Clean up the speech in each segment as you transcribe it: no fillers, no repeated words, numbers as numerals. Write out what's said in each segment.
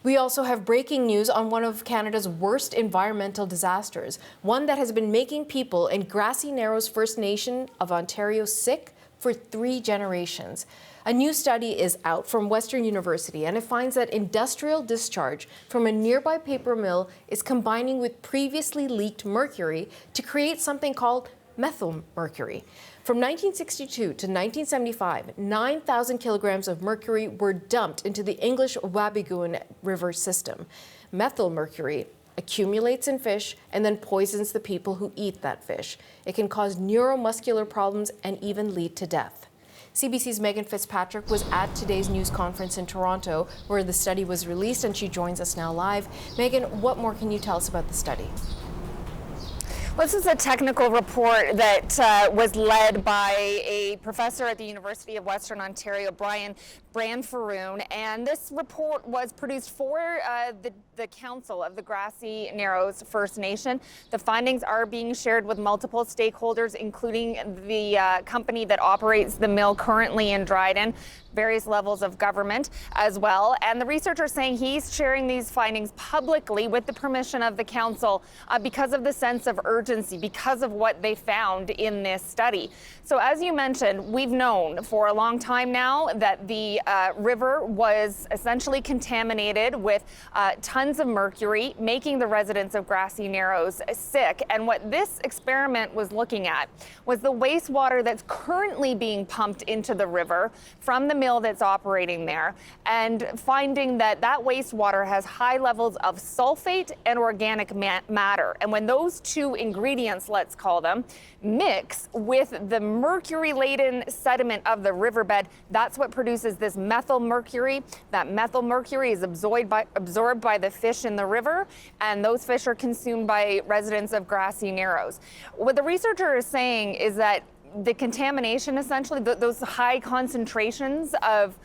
We also have breaking news on one of Canada's worst environmental disasters, one that has been making people in Grassy Narrows First Nation of Ontario sick for 3 generations. A new study is out from Western University, and it finds that industrial discharge from a nearby paper mill is combining with previously leaked mercury to create something called methyl mercury. From 1962 to 1975, 9,000 kilograms of mercury were dumped into the English-Wabigoon river system. Methyl mercury accumulates in fish and then poisons the people who eat that fish. It can cause neuromuscular problems and even lead to death. CBC's Megan Fitzpatrick was at today's news conference in Toronto, where the study was released, and she joins us now live. Megan, what more can you tell us about the study? This is a technical report that was led by a professor at the University of Western Ontario, Brian Branfaroon, and this report was produced for the Council of the Grassy Narrows First Nation. The findings are being shared with multiple stakeholders, including the company that operates the mill currently in Dryden, various levels of government as well. And the researcher is saying he's sharing these findings publicly with the permission of the council because of the sense of urgency, because of what they found in this study. So as you mentioned, we've known for a long time now that the river was essentially contaminated with tons of mercury, making the residents of Grassy Narrows sick. And what this experiment was looking at was the wastewater that's currently being pumped into the river from the mill that's operating there, and finding that that wastewater has high levels of sulfate and organic matter. And when those two ingredients, let's call them, mix with the mercury-laden sediment of the riverbed, that's what produces this methyl mercury. That methyl mercury is absorbed by the fish in the river, and those fish are consumed by residents of Grassy Narrows. What the researcher is saying is that the contamination, essentially, those high concentrations of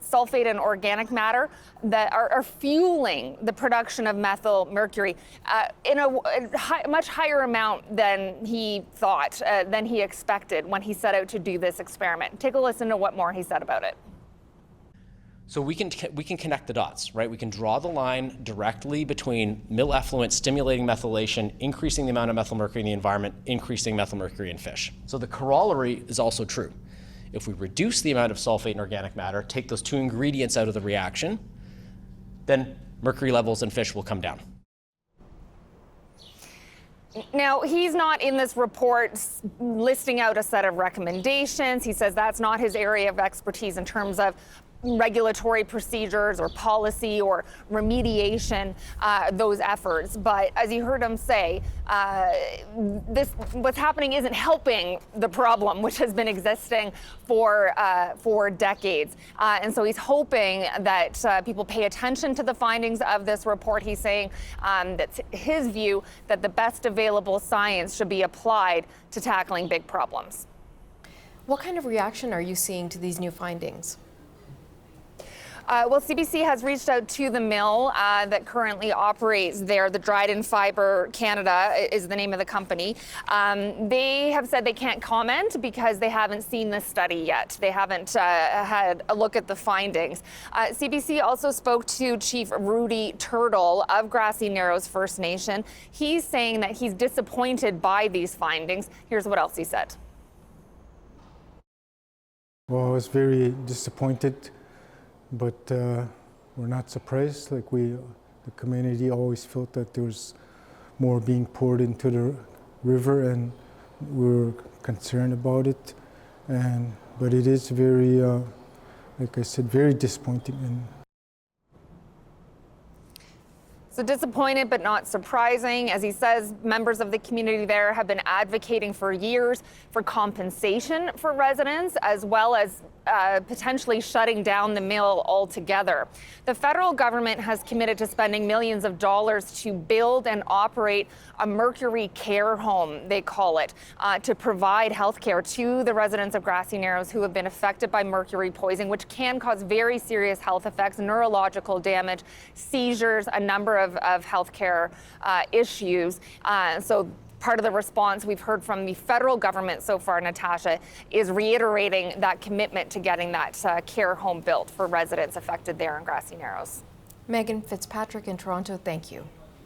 sulfate and organic matter that are fueling the production of methyl mercury in a much higher amount than he thought, than he expected when he set out to do this experiment. Take a listen to what more he said about it. So we can connect the dots, right? We can draw the line directly between mill effluent stimulating methylation, increasing the amount of methyl mercury in the environment, increasing methyl mercury in fish. So the corollary is also true. If we reduce the amount of sulfate and organic matter, take those two ingredients out of the reaction, then mercury levels in fish will come down. Now, he's not in this report listing out a set of recommendations. He says that's not his area of expertise in terms of regulatory procedures or policy or remediation, those efforts. But as you heard him say, what's happening isn't helping the problem, which has been existing for decades. And so he's hoping that people pay attention to the findings of this report. He's saying that's his view that the best available science should be applied to tackling big problems. What kind of reaction are you seeing to these new findings? Well, CBC has reached out to the mill that currently operates there. The Dryden Fibre Canada is the name of the company. They have said they can't comment because they haven't seen the study yet. They haven't had a look at the findings. CBC also spoke to Chief Rudy Turtle of Grassy Narrows First Nation. He's saying that he's disappointed by these findings. Here's what else he said. Well, I was very disappointed. But we're not surprised. Like the community always felt that there was more being poured into the river, and we were concerned about it. But it is very, like I said, very disappointing. So disappointed but not surprising. As he says, members of the community there have been advocating for years for compensation for residents, as well as potentially shutting down the mill altogether. The federal government has committed to spending millions of dollars to build and operate a Mercury care home, they call it, to provide health care to the residents of Grassy Narrows who have been affected by mercury poisoning, which can cause very serious health effects, neurological damage, seizures, a number of healthcare issues. So part of the response we've heard from the federal government so far, Natasha, is reiterating that commitment to getting that care home built for residents affected there in Grassy Narrows. Megan Fitzpatrick in Toronto, thank you.